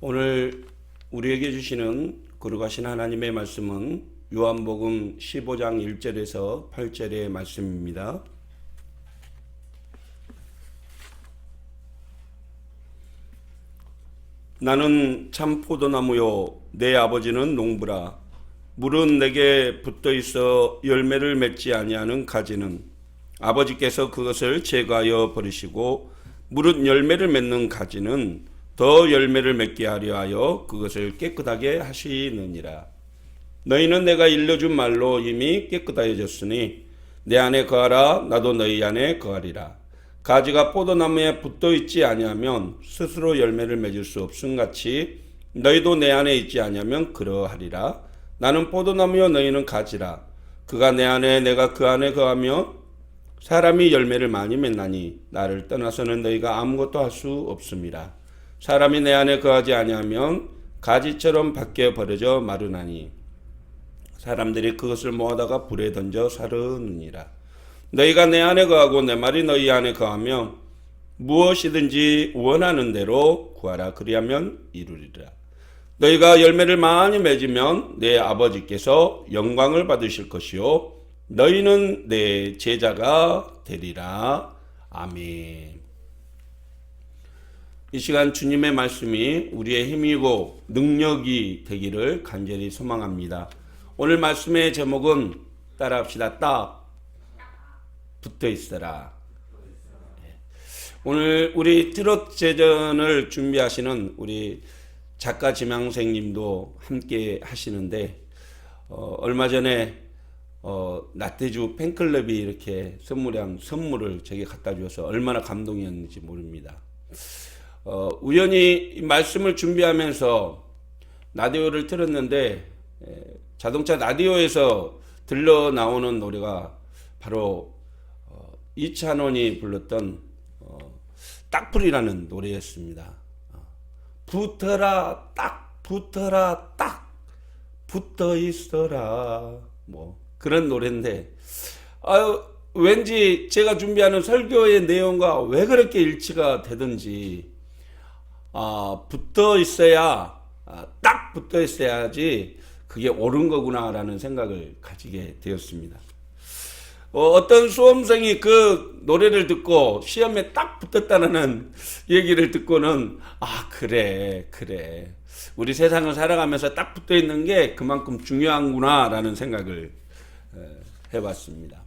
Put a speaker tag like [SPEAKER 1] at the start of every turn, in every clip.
[SPEAKER 1] 오늘 우리에게 주시는 거룩하신 하나님의 말씀은 요한복음 15장 1절에서 8절의 말씀입니다. 나는 참 포도나무요 내 아버지는 농부라. 물은 내게 붙어 있어 열매를 맺지 아니하는 가지는 아버지께서 그것을 제거하여 버리시고, 물은 열매를 맺는 가지는 더 열매를 맺게 하려 하여 그것을 깨끗하게 하시느니라. 너희는 내가 일러준 말로 이미 깨끗하여졌으니 내 안에 거하라. 나도 너희 안에 거하리라. 가지가 포도나무에 붙어 있지 아니하면 스스로 열매를 맺을 수 없음같이 너희도 내 안에 있지 아니하면 그러하리라. 나는 포도나무요 너희는 가지라. 그가 내 안에 내가 그 안에 거하며 사람이 열매를 많이 맺나니 나를 떠나서는 너희가 아무것도 할 수 없습니다. 사람이 내 안에 거하지 아니하면 가지처럼 밖에 버려져 마르나니 사람들이 그것을 모아다가 불에 던져 사르느니라. 너희가 내 안에 거하고 내 말이 너희 안에 거하며 무엇이든지 원하는 대로 구하라. 그리하면 이루리라. 너희가 열매를 많이 맺으면 내 아버지께서 영광을 받으실 것이요 너희는 내 제자가 되리라. 아멘. 이 시간 주님의 말씀이 우리의 힘이고 능력이 되기를 간절히 소망합니다. 오늘 말씀의 제목은 따라합시다. 딱 붙어 있어라. 오늘 우리 트롯 제전을 준비하시는 우리 작가 지망생님도 함께 하시는데 얼마 전에 나태주 팬클럽이 이렇게 선물을 제게 갖다 주어서 얼마나 감동이었는지 모릅니다. 우연히 이 말씀을 준비하면서 라디오를 틀었는데 자동차 라디오에서 들려 나오는 노래가 바로 이찬원이 불렀던 딱불이라는 노래였습니다. 붙어라 딱 붙어라 딱 붙어 있어라 뭐 그런 노래인데 왠지 제가 준비하는 설교의 내용과 왜 그렇게 일치가 되든지 붙어 있어야 딱 붙어 있어야지 그게 옳은 거구나라는 생각을 가지게 되었습니다. 어떤 수험생이 그 노래를 듣고 시험에 딱 붙었다는 얘기를 듣고는 그래 우리 세상을 살아가면서 딱 붙어 있는 게 그만큼 중요한구나라는 생각을 해봤습니다.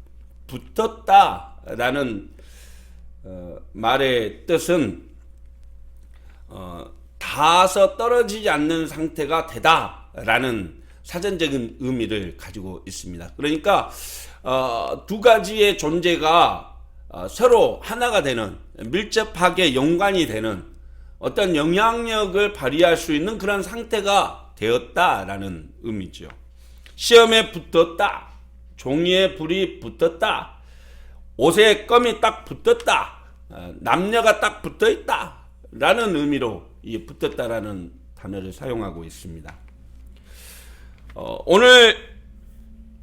[SPEAKER 1] 붙었다라는 말의 뜻은 닿아서 떨어지지 않는 상태가 되다라는 사전적인 의미를 가지고 있습니다. 그러니까 두 가지의 존재가 서로 하나가 되는, 밀접하게 연관이 되는 어떤 영향력을 발휘할 수 있는 그런 상태가 되었다라는 의미죠. 시험에 붙었다, 종이에 불이 붙었다, 옷에 껌이 딱 붙었다, 남녀가 딱 붙어있다 라는 의미로 이 붙었다라는 단어를 사용하고 있습니다. 오늘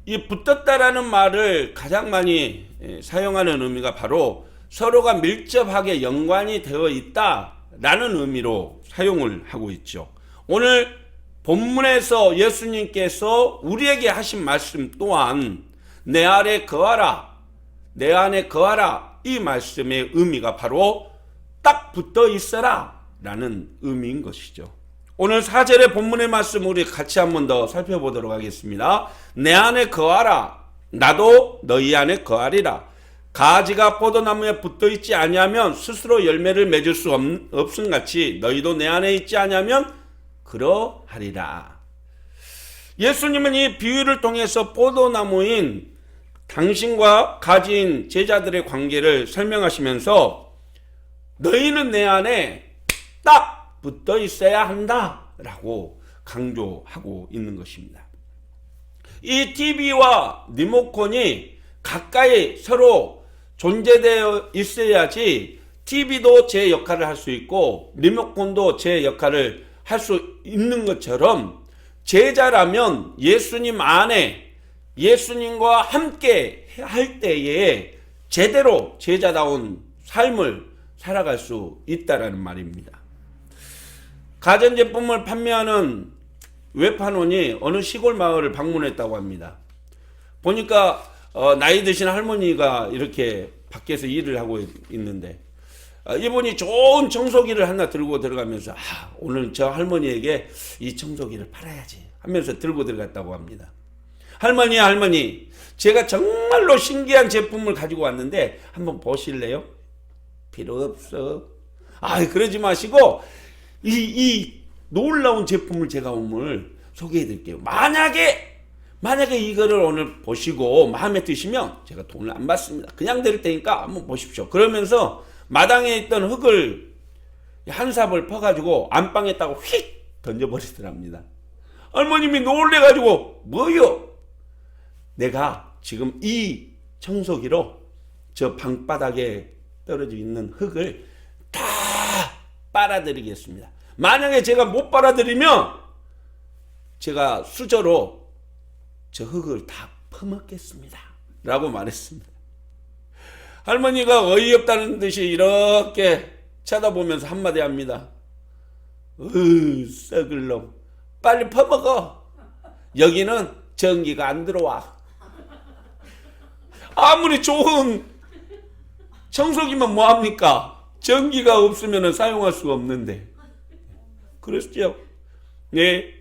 [SPEAKER 1] 이 붙었다라는 말을 가장 많이 사용하는 의미가 바로 서로가 밀접하게 연관이 되어 있다라는 의미로 사용을 하고 있죠. 오늘 본문에서 예수님께서 우리에게 하신 말씀 또한 내 안에 거하라, 내 안에 거하라 이 말씀의 의미가 바로 딱 붙어 있어라 라는 의미인 것이죠. 오늘 4절의 본문의 말씀 우리 같이 한 번 더 살펴보도록 하겠습니다. 내 안에 거하라. 나도 너희 안에 거하리라. 가지가 포도나무에 붙어 있지 아니하면 스스로 열매를 맺을 수 없음같이 너희도 내 안에 있지 아니하면 그러하리라. 예수님은 이 비유를 통해서 포도나무인 당신과 가지인 제자들의 관계를 설명하시면서 너희는 내 안에 딱 붙어 있어야 한다 라고 강조하고 있는 것입니다. 이 TV와 리모컨이 가까이 서로 존재되어 있어야지 TV도 제 역할을 할 수 있고 리모컨도 제 역할을 할 수 있는 것처럼 제자라면 예수님 안에 예수님과 함께 할 때에 제대로 제자다운 삶을 살아갈 수 있다라는 말입니다. 가전제품을 판매하는 외판원이 어느 시골 마을을 방문했다고 합니다. 보니까 나이 드신 할머니가 이렇게 밖에서 일을 하고 있는데 이분이 좋은 청소기를 하나 들고 들어가면서 오늘 저 할머니에게 이 청소기를 팔아야지 하면서 들고 들어갔다고 합니다. 할머니, 제가 정말로 신기한 제품을 가지고 왔는데 한번 보실래요? 필요 없어. 그러지 마시고 이 놀라운 제품을 제가 오늘 소개해 드릴게요. 만약에 이거를 오늘 보시고 마음에 드시면 제가 돈을 안 받습니다. 그냥 드릴 테니까 한번 보십시오. 그러면서 마당에 있던 흙을 한 삽을 퍼가지고 안방에다가 휙 던져버리더랍니다. 할머님이 놀래가지고 뭐요? 내가 지금 이 청소기로 저 방바닥에 떨어져 있는 흙을 다 빨아들이겠습니다. 만약에 제가 못 빨아들이면 제가 수저로 저 흙을 다 퍼먹겠습니다. 라고 말했습니다. 할머니가 어이없다는 듯이 이렇게 쳐다보면서 한마디 합니다. 썩을 놈. 빨리 퍼먹어. 여기는 전기가 안 들어와. 아무리 좋은 청소기면 뭐합니까? 전기가 없으면 사용할 수가 없는데. 그렇죠? 네.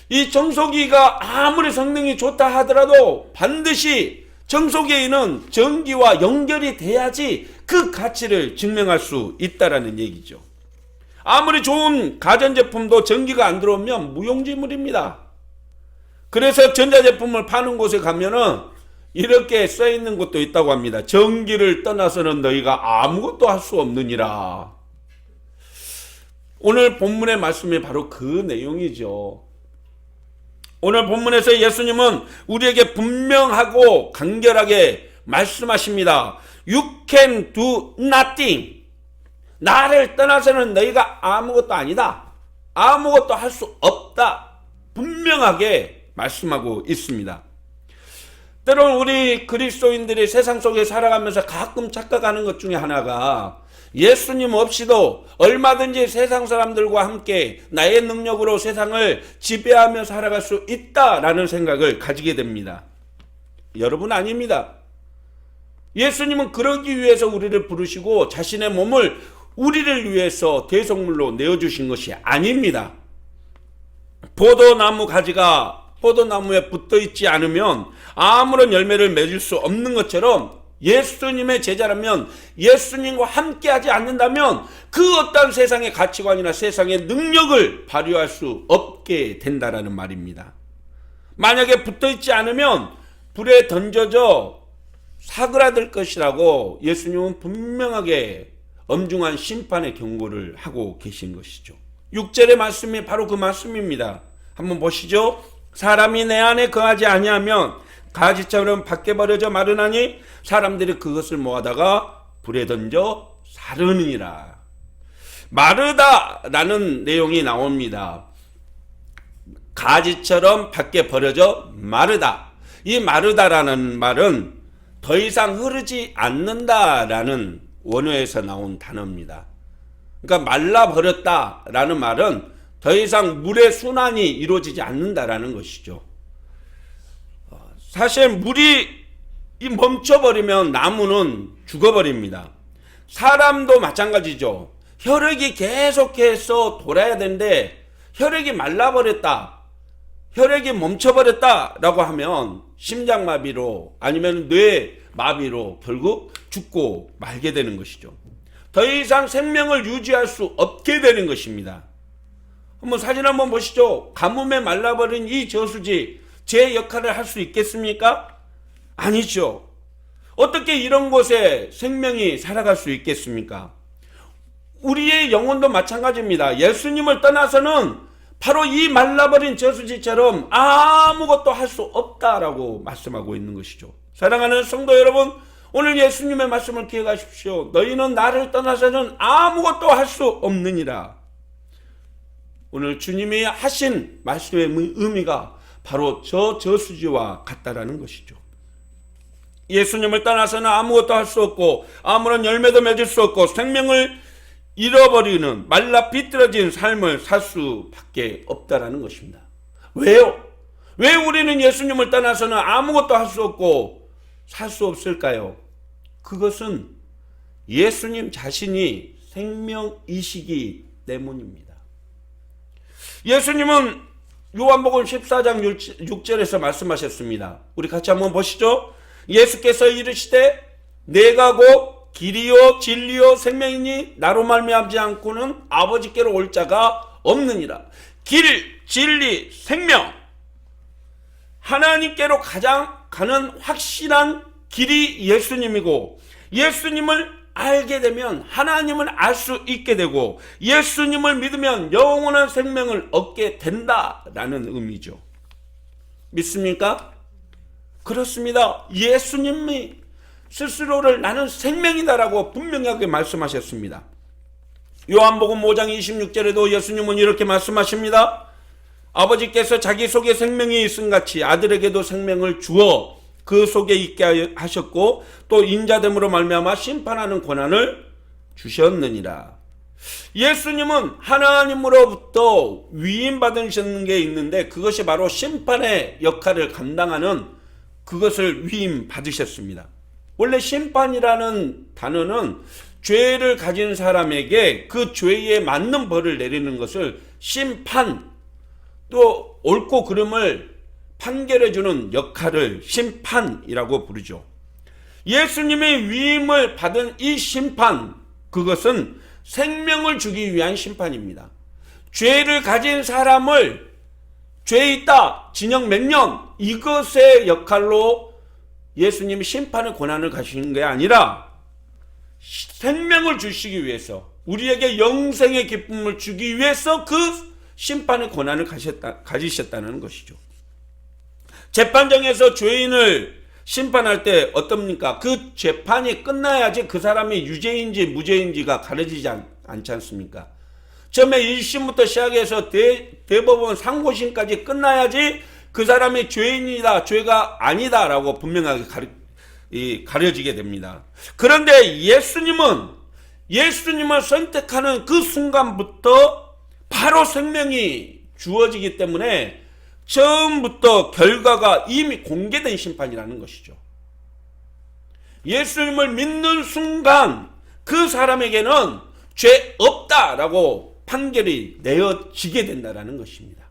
[SPEAKER 1] 이 청소기가 아무리 성능이 좋다 하더라도 반드시 청소기에는 전기와 연결이 돼야지 그 가치를 증명할 수 있다라는 얘기죠. 아무리 좋은 가전제품도 전기가 안 들어오면 무용지물입니다. 그래서 전자제품을 파는 곳에 가면은 이렇게 써 있는 곳도 있다고 합니다. 전기를 떠나서는 너희가 아무것도 할 수 없느니라. 오늘 본문의 말씀이 바로 그 내용이죠. 오늘 본문에서 예수님은 우리에게 분명하고 간결하게 말씀하십니다. You can do nothing. 나를 떠나서는 너희가 아무것도 아니다. 아무것도 할 수 없다. 분명하게 말씀하고 있습니다. 때론 우리 그리스도인들이 세상 속에 살아가면서 가끔 착각하는 것 중에 하나가 예수님 없이도 얼마든지 세상 사람들과 함께 나의 능력으로 세상을 지배하며 살아갈 수 있다라는 생각을 가지게 됩니다. 여러분, 아닙니다. 예수님은 그러기 위해서 우리를 부르시고 자신의 몸을 우리를 위해서 대속물로 내어주신 것이 아닙니다. 포도나무 가지가 포도나무에 붙어 있지 않으면 아무런 열매를 맺을 수 없는 것처럼 예수님의 제자라면, 예수님과 함께하지 않는다면 그 어떤 세상의 가치관이나 세상의 능력을 발휘할 수 없게 된다라는 말입니다. 만약에 붙어있지 않으면 불에 던져져 사그라들 것이라고 예수님은 분명하게 엄중한 심판의 경고를 하고 계신 것이죠. 6절의 말씀이 바로 그 말씀입니다. 한번 보시죠. 사람이 내 안에 거하지 아니하면 가지처럼 밖에 버려져 마르나니 사람들이 그것을 모아다가 불에 던져 사르느니라. 마르다라는 내용이 나옵니다. 가지처럼 밖에 버려져 마르다. 이 마르다라는 말은 더 이상 흐르지 않는다라는 원어에서 나온 단어입니다. 그러니까 말라버렸다라는 말은 더 이상 물의 순환이 이루어지지 않는다라는 것이죠. 사실 물이 멈춰버리면 나무는 죽어버립니다. 사람도 마찬가지죠. 혈액이 계속해서 돌아야 되는데 혈액이 말라버렸다, 혈액이 멈춰버렸다라고 하면 심장마비로 아니면 뇌마비로 결국 죽고 말게 되는 것이죠. 더 이상 생명을 유지할 수 없게 되는 것입니다. 한번 사진 한번 보시죠. 가뭄에 말라버린 이 저수지 제 역할을 할 수 있겠습니까? 아니죠. 어떻게 이런 곳에 생명이 살아갈 수 있겠습니까? 우리의 영혼도 마찬가지입니다. 예수님을 떠나서는 바로 이 말라버린 저수지처럼 아무것도 할 수 없다라고 말씀하고 있는 것이죠. 사랑하는 성도 여러분, 오늘 예수님의 말씀을 기억하십시오. 너희는 나를 떠나서는 아무것도 할 수 없느니라. 오늘 주님이 하신 말씀의 의미가 바로 저 저수지와 같다라는 것이죠. 예수님을 떠나서는 아무것도 할 수 없고 아무런 열매도 맺을 수 없고 생명을 잃어버리는 말라 비틀어진 삶을 살 수밖에 없다라는 것입니다. 왜요? 왜 우리는 예수님을 떠나서는 아무것도 할 수 없고 살 수 없을까요? 그것은 예수님 자신이 생명이시기 때문입니다. 예수님은 요한복음 14장 6절에서 말씀하셨습니다. 우리 같이 한번 보시죠. 예수께서 이르시되 내가 곧 길이요 진리요 생명이니 나로 말미암지 않고는 아버지께로 올 자가 없느니라. 길, 진리, 생명, 하나님께로 가장 가는 확실한 길이 예수님이고, 예수님을 알게 되면 하나님을 알 수 있게 되고, 예수님을 믿으면 영원한 생명을 얻게 된다라는 의미죠. 믿습니까? 그렇습니다. 예수님이 스스로를 나는 생명이다라고 분명하게 말씀하셨습니다. 요한복음 5장 26절에도 예수님은 이렇게 말씀하십니다. 아버지께서 자기 속에 생명이 있음같이 아들에게도 생명을 주어 그 속에 있게 하셨고 또 인자됨으로 말미암아 심판하는 권한을 주셨느니라. 예수님은 하나님으로부터 위임받으시는 게 있는데 그것이 바로 심판의 역할을 감당하는 그것을 위임받으셨습니다. 원래 심판이라는 단어는 죄를 가진 사람에게 그 죄에 맞는 벌을 내리는 것을 심판, 또 옳고 그름을 판결해주는 역할을 심판이라고 부르죠. 예수님의 위임을 받은 이 심판, 그것은 생명을 주기 위한 심판입니다. 죄를 가진 사람을 죄 있다, 징역 몇 년, 이것의 역할로 예수님이 심판의 권한을 가지신 게 아니라 생명을 주시기 위해서, 우리에게 영생의 기쁨을 주기 위해서 그 심판의 권한을 가지셨다는 것이죠. 재판정에서 죄인을 심판할 때 어떻습니까? 그 재판이 끝나야지 그 사람이 유죄인지 무죄인지가 가려지지 않지 않습니까? 처음에 1심부터 시작해서 대법원 상고심까지 끝나야지 그 사람이 죄인이다, 죄가 아니다 라고 분명하게 가려지게 됩니다. 그런데 예수님을 선택하는 그 순간부터 바로 생명이 주어지기 때문에 처음부터 결과가 이미 공개된 심판이라는 것이죠. 예수님을 믿는 순간 그 사람에게는 죄 없다라고 판결이 내어지게 된다는 것입니다.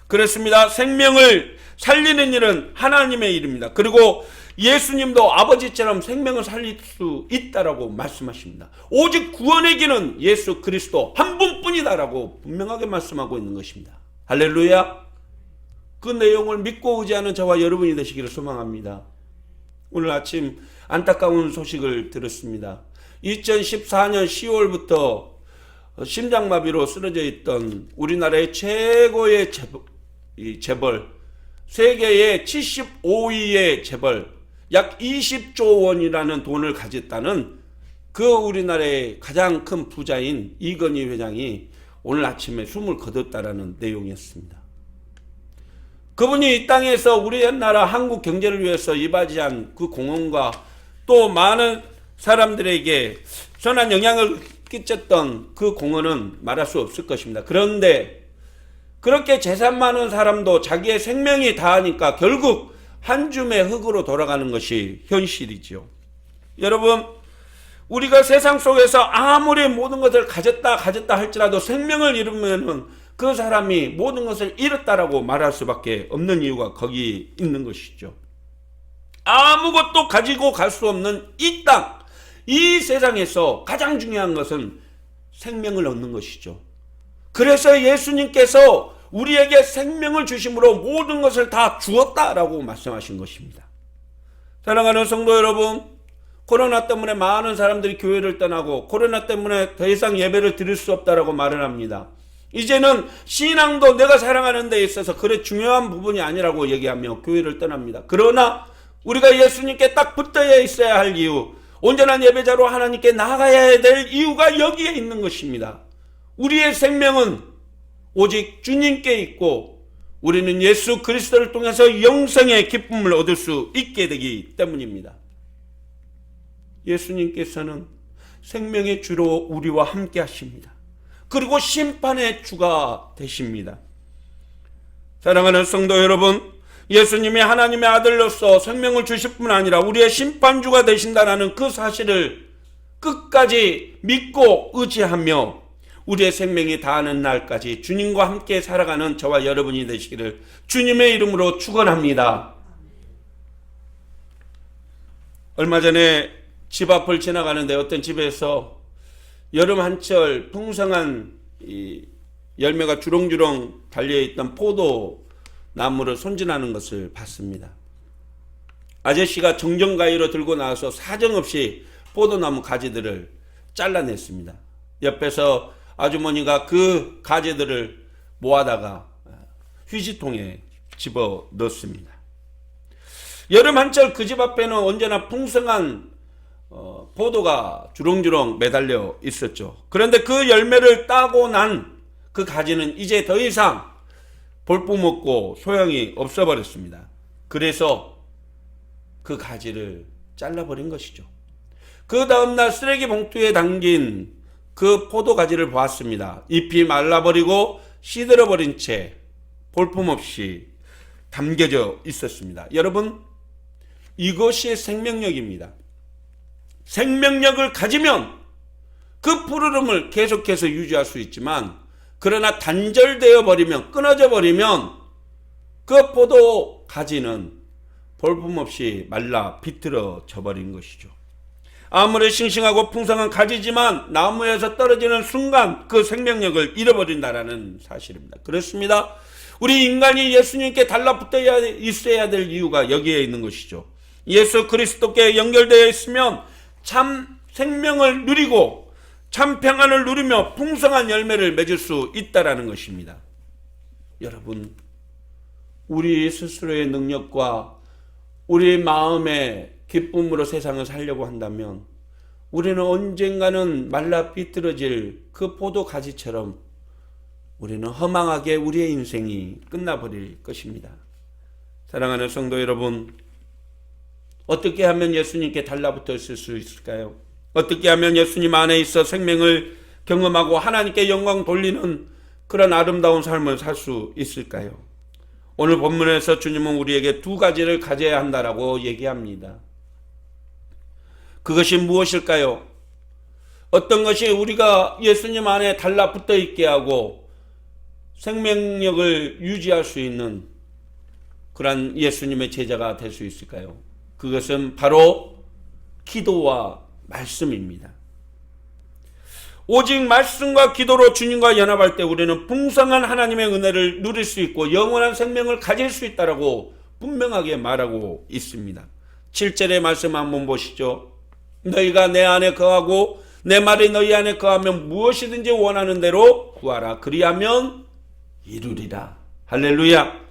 [SPEAKER 1] 그렇습니다. 생명을 살리는 일은 하나님의 일입니다. 그리고 예수님도 아버지처럼 생명을 살릴 수 있다라고 말씀하십니다. 오직 구원의 길은 예수 그리스도 한 분뿐이다라고 분명하게 말씀하고 있는 것입니다. 할렐루야. 그 내용을 믿고 의지하는 저와 여러분이 되시기를 소망합니다. 오늘 아침 안타까운 소식을 들었습니다. 2014년 10월부터 심장마비로 쓰러져 있던 우리나라의 최고의 재벌, 세계의 75위의 재벌, 약 20조 원이라는 돈을 가졌다는 그 우리나라의 가장 큰 부자인 이건희 회장이 오늘 아침에 숨을 거뒀다라는 내용이었습니다. 그분이 이 땅에서 우리나라 한국 경제를 위해서 이바지한 그 공헌과 또 많은 사람들에게 선한 영향을 끼쳤던 그 공헌은 말할 수 없을 것입니다. 그런데 그렇게 재산 많은 사람도 자기의 생명이 다하니까 결국 한 줌의 흙으로 돌아가는 것이 현실이죠. 여러분, 우리가 세상 속에서 아무리 모든 것을 가졌다 할지라도 생명을 잃으면은 그 사람이 모든 것을 잃었다라고 말할 수밖에 없는 이유가 거기 있는 것이죠. 아무것도 가지고 갈 수 없는 이 땅, 이 세상에서 가장 중요한 것은 생명을 얻는 것이죠. 그래서 예수님께서 우리에게 생명을 주심으로 모든 것을 다 주었다라고 말씀하신 것입니다. 사랑하는 성도 여러분, 코로나 때문에 많은 사람들이 교회를 떠나고 코로나 때문에 더 이상 예배를 드릴 수 없다라고 말을 합니다. 이제는 신앙도 내가 사랑하는 데 있어서 그래 중요한 부분이 아니라고 얘기하며 교회를 떠납니다. 그러나 우리가 예수님께 딱 붙어 있어야 할 이유, 온전한 예배자로 하나님께 나아가야 될 이유가 여기에 있는 것입니다. 우리의 생명은 오직 주님께 있고 우리는 예수 그리스도를 통해서 영생의 기쁨을 얻을 수 있게 되기 때문입니다. 예수님께서는 생명의 주로 우리와 함께 하십니다. 그리고 심판의 주가 되십니다. 사랑하는 성도 여러분, 예수님이 하나님의 아들로서 생명을 주실 뿐 아니라 우리의 심판주가 되신다는 그 사실을 끝까지 믿고 의지하며 우리의 생명이 다하는 날까지 주님과 함께 살아가는 저와 여러분이 되시기를 주님의 이름으로 축원합니다. 얼마 전에 집 앞을 지나가는데 어떤 집에서 여름 한철 풍성한 열매가 주렁주렁 달려있던 포도나무를 손질하는 것을 봤습니다. 아저씨가 정정가위로 들고 나와서 사정없이 포도나무 가지들을 잘라냈습니다. 옆에서 아주머니가 그 가지들을 모아다가 휴지통에 집어 넣습니다. 여름 한철 그 집 앞에는 언제나 풍성한 포도가 주렁주렁 매달려 있었죠. 그런데 그 열매를 따고 난 그 가지는 이제 더 이상 볼품없고 소용이 없어버렸습니다. 그래서 그 가지를 잘라버린 것이죠. 그 다음날 쓰레기 봉투에 담긴 그 포도 가지를 보았습니다. 잎이 말라버리고 시들어버린 채 볼품없이 담겨져 있었습니다. 여러분, 이것이 생명력입니다. 생명력을 가지면 그 푸르름을 계속해서 유지할 수 있지만, 그러나 단절되어 버리면, 끊어져 버리면 그 포도 가지는 볼품없이 말라 비틀어져 버린 것이죠. 아무리 싱싱하고 풍성한 가지지만 나무에서 떨어지는 순간 그 생명력을 잃어버린다라는 사실입니다. 그렇습니다. 우리 인간이 예수님께 달라붙어 있어야 될 이유가 여기에 있는 것이죠. 예수 그리스도께 연결되어 있으면 참 생명을 누리고 참 평안을 누리며 풍성한 열매를 맺을 수 있다라는 것입니다. 여러분, 우리 스스로의 능력과 우리 마음의 기쁨으로 세상을 살려고 한다면 우리는 언젠가는 말라 비틀어질 그 포도 가지처럼 우리는 허망하게 우리의 인생이 끝나버릴 것입니다. 사랑하는 성도 여러분, 어떻게 하면 예수님께 달라붙어 있을 수 있을까요? 어떻게 하면 예수님 안에 있어 생명을 경험하고 하나님께 영광 돌리는 그런 아름다운 삶을 살 수 있을까요? 오늘 본문에서 주님은 우리에게 두 가지를 가져야 한다라고 얘기합니다. 그것이 무엇일까요? 어떤 것이 우리가 예수님 안에 달라붙어 있게 하고 생명력을 유지할 수 있는 그런 예수님의 제자가 될 수 있을까요? 그것은 바로 기도와 말씀입니다. 오직 말씀과 기도로 주님과 연합할 때 우리는 풍성한 하나님의 은혜를 누릴 수 있고 영원한 생명을 가질 수 있다라고 분명하게 말하고 있습니다. 7절의 말씀 한번 보시죠. 너희가 내 안에 거하고 내 말이 너희 안에 거하면 무엇이든지 원하는 대로 구하라. 그리하면 이루리라. 할렐루야.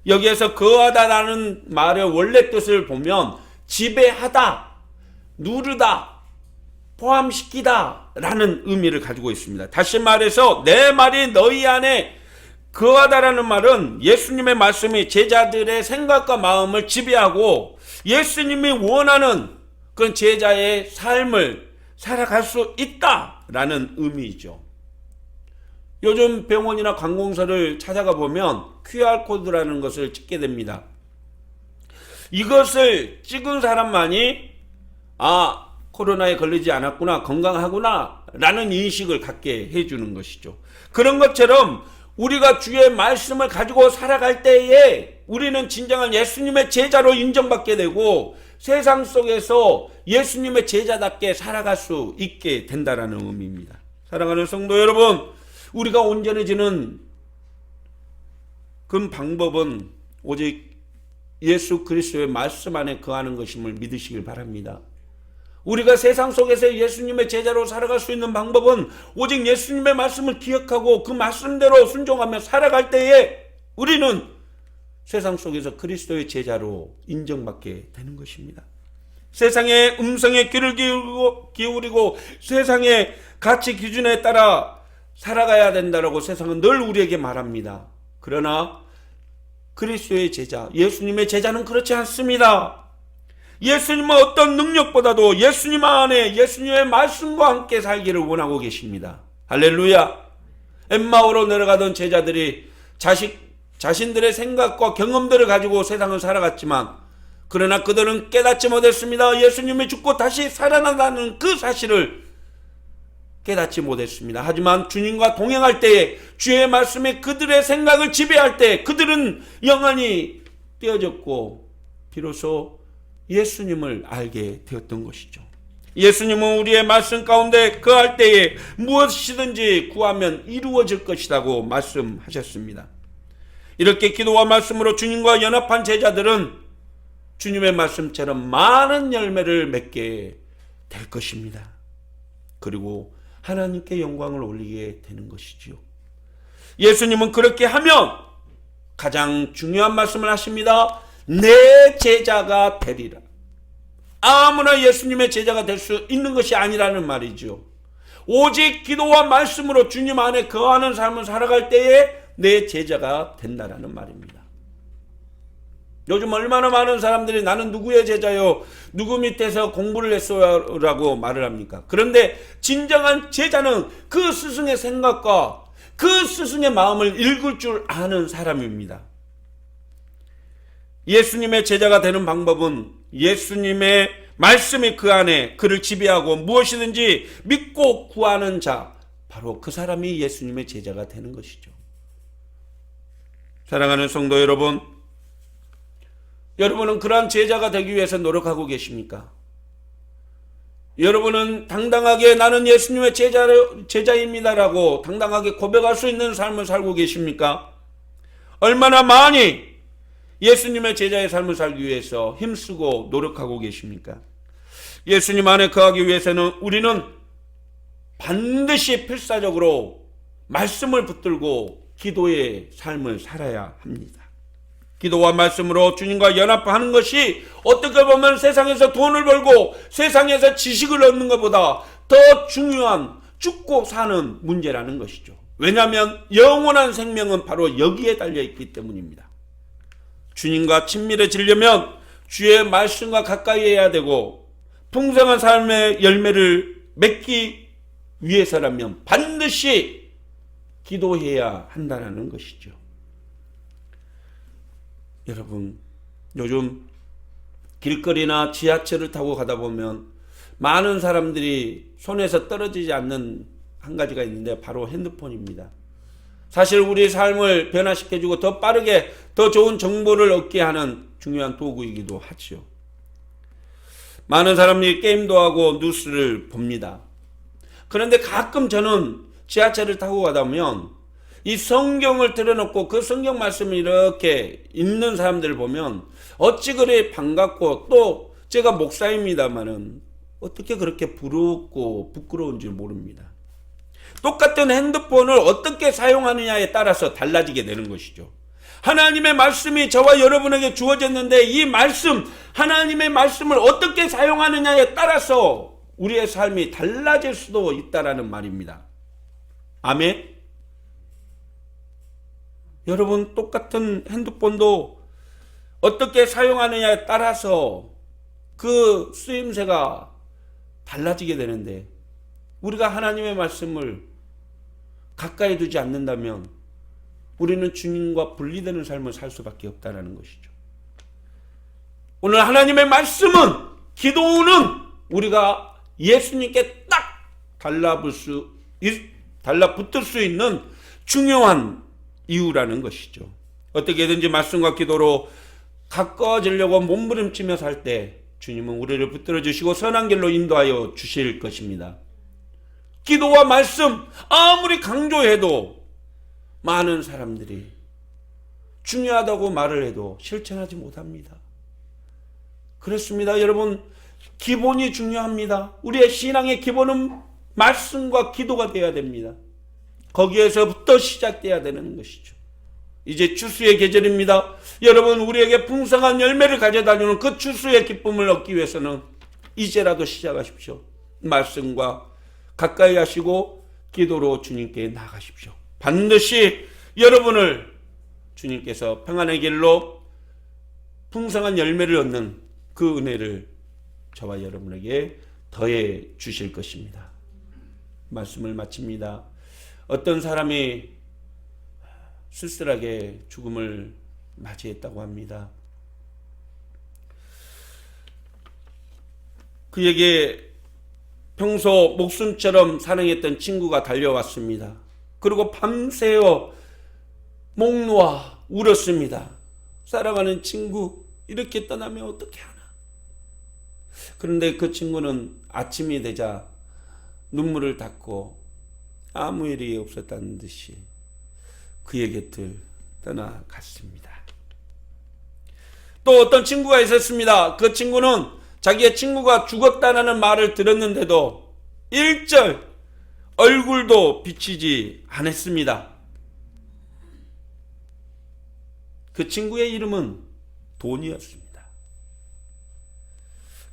[SPEAKER 1] 여기에서 거하다라는 말의 원래 뜻을 보면 지배하다, 누르다, 포함시키다 라는 의미를 가지고 있습니다. 다시 말해서 내 말이 너희 안에 거하다라는 말은 예수님의 말씀이 제자들의 생각과 마음을 지배하고 예수님이 원하는 그런 제자의 삶을 살아갈 수 있다라는 의미이죠. 요즘 병원이나 관공서를 찾아가 보면 QR코드라는 것을 찍게 됩니다. 이것을 찍은 사람만이 코로나에 걸리지 않았구나, 건강하구나 라는 인식을 갖게 해주는 것이죠. 그런 것처럼 우리가 주의 말씀을 가지고 살아갈 때에 우리는 진정한 예수님의 제자로 인정받게 되고 세상 속에서 예수님의 제자답게 살아갈 수 있게 된다는 의미입니다. 사랑하는 성도 여러분, 우리가 온전해지는 그 방법은 오직 예수 그리스도의 말씀 안에 거하는 것임을 믿으시길 바랍니다. 우리가 세상 속에서 예수님의 제자로 살아갈 수 있는 방법은 오직 예수님의 말씀을 기억하고 그 말씀대로 순종하며 살아갈 때에 우리는 세상 속에서 그리스도의 제자로 인정받게 되는 것입니다. 세상의 음성에 귀를 기울이고 세상의 가치 기준에 따라 살아가야 된다라고 세상은 늘 우리에게 말합니다. 그러나 그리스도의 제자, 예수님의 제자는 그렇지 않습니다. 예수님은 어떤 능력보다도 예수님 안에 예수님의 말씀과 함께 살기를 원하고 계십니다. 할렐루야. 엠마오로 내려가던 제자들이 자신들의 생각과 경험들을 가지고 세상을 살아갔지만, 그러나 그들은 깨닫지 못했습니다. 예수님이 죽고 다시 살아난다는 그 사실을 깨닫지 못했습니다. 하지만 주님과 동행할 때에, 주의 말씀에 그들의 생각을 지배할 때 그들은 영안이 떼어졌고 비로소 예수님을 알게 되었던 것이죠. 예수님은 우리의 말씀 가운데 거할 때에 무엇이든지 구하면 이루어질 것이라고 말씀하셨습니다. 이렇게 기도와 말씀으로 주님과 연합한 제자들은 주님의 말씀처럼 많은 열매를 맺게 될 것입니다. 그리고 하나님께 영광을 올리게 되는 것이지요. 예수님은 그렇게 하면 가장 중요한 말씀을 하십니다. 내 제자가 되리라. 아무나 예수님의 제자가 될 수 있는 것이 아니라는 말이죠. 오직 기도와 말씀으로 주님 안에 거하는 삶을 살아갈 때에 내 제자가 된다라는 말입니다. 요즘 얼마나 많은 사람들이 나는 누구의 제자요, 누구 밑에서 공부를 했어요 라고 말을 합니까? 그런데 진정한 제자는 그 스승의 생각과 그 스승의 마음을 읽을 줄 아는 사람입니다. 예수님의 제자가 되는 방법은 예수님의 말씀이 그 안에 그를 지배하고 무엇이든지 믿고 구하는 자, 바로 그 사람이 예수님의 제자가 되는 것이죠. 사랑하는 성도 여러분, 여러분은 그러한 제자가 되기 위해서 노력하고 계십니까? 여러분은 당당하게 나는 예수님의 제자입니다라고 당당하게 고백할 수 있는 삶을 살고 계십니까? 얼마나 많이 예수님의 제자의 삶을 살기 위해서 힘쓰고 노력하고 계십니까? 예수님 안에 거하기 위해서는 우리는 반드시 필사적으로 말씀을 붙들고 기도의 삶을 살아야 합니다. 기도와 말씀으로 주님과 연합하는 것이 어떻게 보면 세상에서 돈을 벌고 세상에서 지식을 얻는 것보다 더 중요한 죽고 사는 문제라는 것이죠. 왜냐하면 영원한 생명은 바로 여기에 달려있기 때문입니다. 주님과 친밀해지려면 주의 말씀과 가까이 해야 되고 풍성한 삶의 열매를 맺기 위해서라면 반드시 기도해야 한다는 것이죠. 여러분, 요즘 길거리나 지하철을 타고 가다 보면 많은 사람들이 손에서 떨어지지 않는 한 가지가 있는데 바로 핸드폰입니다. 사실 우리 삶을 변화시켜주고 더 빠르게 더 좋은 정보를 얻게 하는 중요한 도구이기도 하죠. 많은 사람들이 게임도 하고 뉴스를 봅니다. 그런데 가끔 저는 지하철을 타고 가다 보면 이 성경을 틀어놓고 그 성경 말씀을 이렇게 읽는 사람들을 보면 어찌 그리 반갑고, 또 제가 목사입니다마는 어떻게 그렇게 부럽고 부끄러운지 모릅니다. 똑같은 핸드폰을 어떻게 사용하느냐에 따라서 달라지게 되는 것이죠. 하나님의 말씀이 저와 여러분에게 주어졌는데 이 말씀, 하나님의 말씀을 어떻게 사용하느냐에 따라서 우리의 삶이 달라질 수도 있다라는 말입니다. 아멘. 여러분, 똑같은 핸드폰도 어떻게 사용하느냐에 따라서 그 쓰임새가 달라지게 되는데, 우리가 하나님의 말씀을 가까이 두지 않는다면 우리는 주님과 분리되는 삶을 살 수밖에 없다는 것이죠. 오늘 하나님의 말씀은, 기도는 우리가 예수님께 딱 달라붙을 수 있는 중요한 이유라는 것이죠. 어떻게든지 말씀과 기도로 가까워지려고 몸부림치며 살 때 주님은 우리를 붙들어 주시고 선한 길로 인도하여 주실 것입니다. 기도와 말씀 아무리 강조해도 많은 사람들이 중요하다고 말을 해도 실천하지 못합니다. 그렇습니다. 여러분, 기본이 중요합니다. 우리의 신앙의 기본은 말씀과 기도가 되어야 됩니다. 거기에서부터 시작돼야 되는 것이죠. 이제 추수의 계절입니다. 여러분, 우리에게 풍성한 열매를 가져다주는 그 추수의 기쁨을 얻기 위해서는 이제라도 시작하십시오. 말씀과 가까이 하시고 기도로 주님께 나아가십시오. 반드시 여러분을 주님께서 평안의 길로 풍성한 열매를 얻는 그 은혜를 저와 여러분에게 더해 주실 것입니다. 말씀을 마칩니다. 어떤 사람이 쓸쓸하게 죽음을 맞이했다고 합니다. 그에게 평소 목숨처럼 사랑했던 친구가 달려왔습니다. 그리고 밤새워 목 놓아 울었습니다. 사랑하는 친구, 이렇게 떠나면 어떻게 하나. 그런데 그 친구는 아침이 되자 눈물을 닦고 아무 일이 없었다는 듯이 그의 곁을 떠나갔습니다. 또 어떤 친구가 있었습니다. 그 친구는 자기의 친구가 죽었다는 말을 들었는데도 일절 얼굴도 비치지 않았습니다. 그 친구의 이름은 돈이었습니다.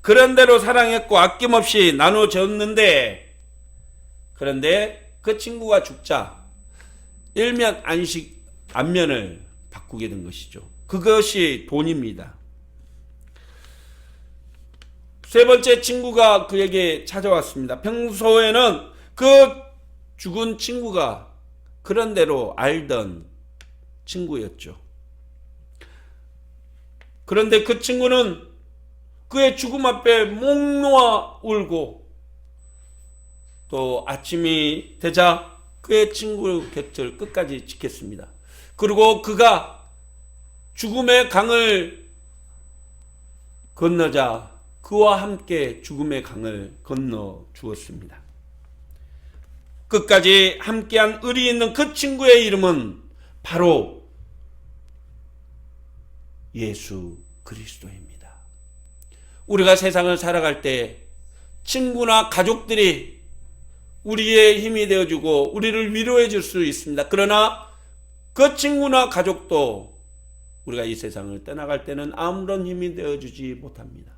[SPEAKER 1] 그런대로 사랑했고 아낌없이 나눠줬는데, 그런데 그 친구가 죽자 일면 안식 안면을 바꾸게 된 것이죠. 그것이 돈입니다. 세 번째 친구가 그에게 찾아왔습니다. 평소에는 그 죽은 친구가 그런대로 알던 친구였죠. 그런데 그 친구는 그의 죽음 앞에 목 놓아 울고, 또 아침이 되자 그의 친구 곁을 끝까지 지켰습니다. 그리고 그가 죽음의 강을 건너자 그와 함께 죽음의 강을 건너 주었습니다. 끝까지 함께한 의리 있는 그 친구의 이름은 바로 예수 그리스도입니다. 우리가 세상을 살아갈 때 친구나 가족들이 우리의 힘이 되어주고 우리를 위로해 줄 수 있습니다. 그러나 그 친구나 가족도 우리가 이 세상을 떠나갈 때는 아무런 힘이 되어주지 못합니다.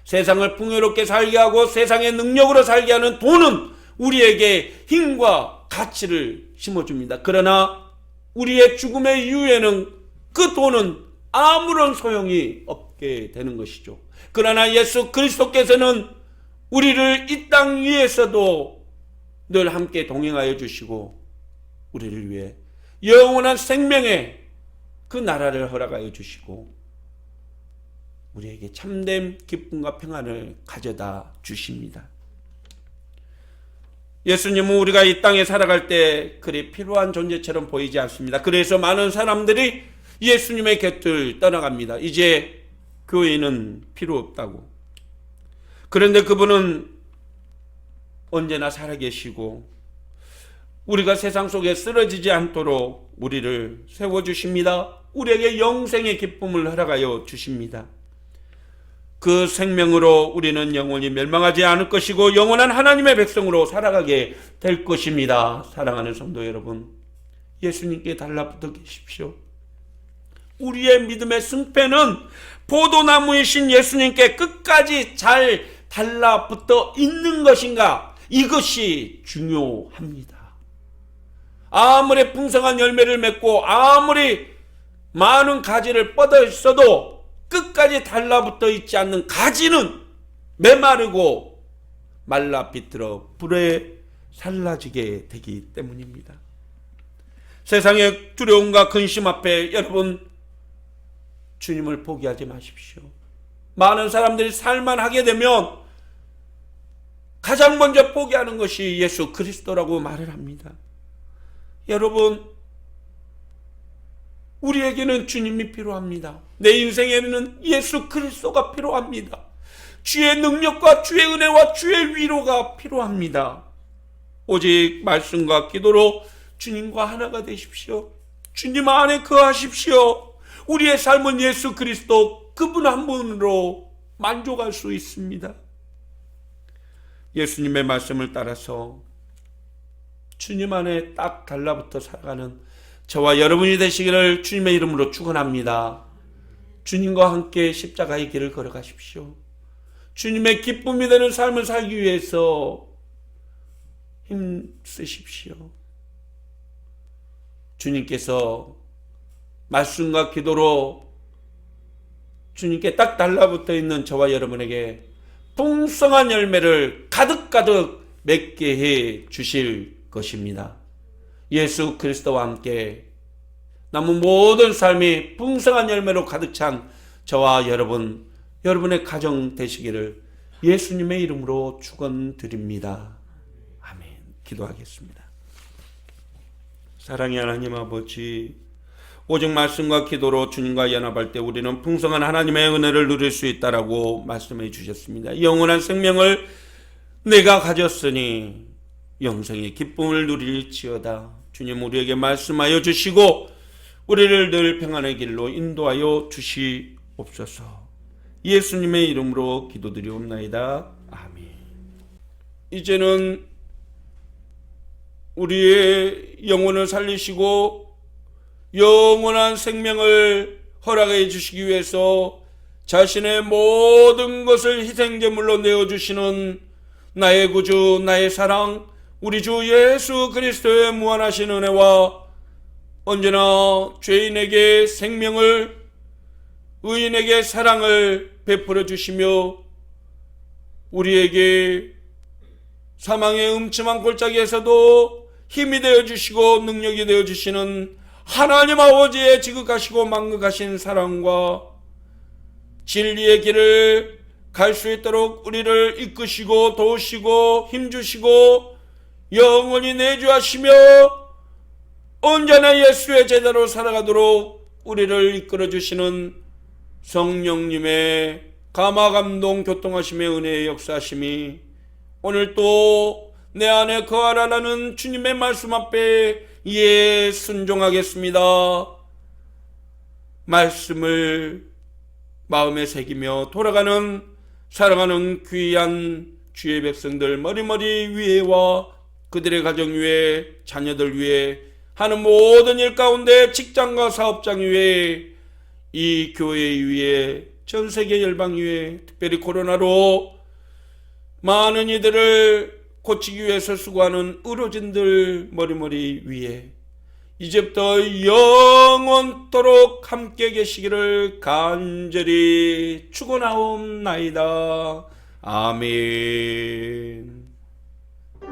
[SPEAKER 1] 세상을 풍요롭게 살게 하고 세상의 능력으로 살게 하는 돈은 우리에게 힘과 가치를 심어줍니다. 그러나 우리의 죽음의 이후에는 그 돈은 아무런 소용이 없게 되는 것이죠. 그러나 예수 그리스도께서는 우리를 이 땅 위에서도 늘 함께 동행하여 주시고 우리를 위해 영원한 생명의 그 나라를 허락하여 주시고 우리에게 참된 기쁨과 평안을 가져다 주십니다. 예수님은 우리가 이 땅에 살아갈 때 그리 필요한 존재처럼 보이지 않습니다. 그래서 많은 사람들이 예수님의 곁을 떠나갑니다. 이제 교회는 필요 없다고. 그런데 그분은 언제나 살아계시고 우리가 세상 속에 쓰러지지 않도록 우리를 세워주십니다. 우리에게 영생의 기쁨을 허락하여 주십니다. 그 생명으로 우리는 영원히 멸망하지 않을 것이고 영원한 하나님의 백성으로 살아가게 될 것입니다. 사랑하는 성도 여러분, 예수님께 달라붙어 계십시오. 우리의 믿음의 승패는 포도나무이신 예수님께 끝까지 잘 달라붙어 있는 것인가? 이것이 중요합니다. 아무리 풍성한 열매를 맺고 아무리 많은 가지를 뻗어 있어도 끝까지 달라붙어 있지 않는 가지는 메마르고 말라 비틀어 불에 살라지게 되기 때문입니다. 세상의 두려움과 근심 앞에 여러분 주님을 포기하지 마십시오. 많은 사람들이 살만하게 되면 가장 먼저 포기하는 것이 예수 그리스도라고 말을 합니다. 여러분, 우리에게는 주님이 필요합니다. 내 인생에는 예수 그리스도가 필요합니다. 주의 능력과 주의 은혜와 주의 위로가 필요합니다. 오직 말씀과 기도로 주님과 하나가 되십시오. 주님 안에 거하십시오. 우리의 삶은 예수 그리스도 그분 한 분으로 만족할 수 있습니다. 예수님의 말씀을 따라서 주님 안에 딱 달라붙어 살아가는 저와 여러분이 되시기를 주님의 이름으로 축원합니다. 주님과 함께 십자가의 길을 걸어가십시오. 주님의 기쁨이 되는 삶을 살기 위해서 힘쓰십시오. 주님께서 말씀과 기도로 주님께 딱 달라붙어 있는 저와 여러분에게 풍성한 열매를 가득가득 맺게 해 주실 것입니다. 예수 그리스도와 함께 남은 모든 삶이 풍성한 열매로 가득 찬 저와 여러분의 가정 되시기를 예수님의 이름으로 축원드립니다. 아멘. 기도하겠습니다. 사랑의 하나님 아버지, 오직 말씀과 기도로 주님과 연합할 때 우리는 풍성한 하나님의 은혜를 누릴 수 있다라고 말씀해 주셨습니다. 영원한 생명을 내가 가졌으니 영생의 기쁨을 누릴지어다. 주님, 우리에게 말씀하여 주시고 우리를 늘 평안의 길로 인도하여 주시옵소서. 예수님의 이름으로 기도드리옵나이다. 아멘. 이제는 우리의 영혼을 살리시고 영원한 생명을 허락해 주시기 위해서 자신의 모든 것을 희생제물로 내어주시는 나의 구주, 나의 사랑, 우리 주 예수 그리스도의 무한하신 은혜와 언제나 죄인에게 생명을, 의인에게 사랑을 베풀어 주시며 우리에게 사망의 음침한 골짜기에서도 힘이 되어 주시고 능력이 되어 주시는 하나님 아버지의 지극하시고 만극하신 사랑과 진리의 길을 갈 수 있도록 우리를 이끄시고 도우시고 힘주시고 영원히 내주하시며 언제나 예수의 제자로 살아가도록 우리를 이끌어 주시는 성령님의 감화감동 교통하심의 은혜의 역사하심이 오늘 또 내 안에 거하라는 주님의 말씀 앞에 순종하겠습니다. 말씀을 마음에 새기며 돌아가는 사랑하는 귀한 주의 백성들 머리머리 위에와 그들의 가정 위에, 자녀들 위에, 하는 모든 일 가운데 직장과 사업장 위에, 이 교회 위에, 전 세계 열방 위에, 특별히 코로나로 많은 이들을 고치기 위해서 수고하는 의료진들 머리머리 위에 이제부터 영원토록 함께 계시기를 간절히 축원하옵나이다. 아멘.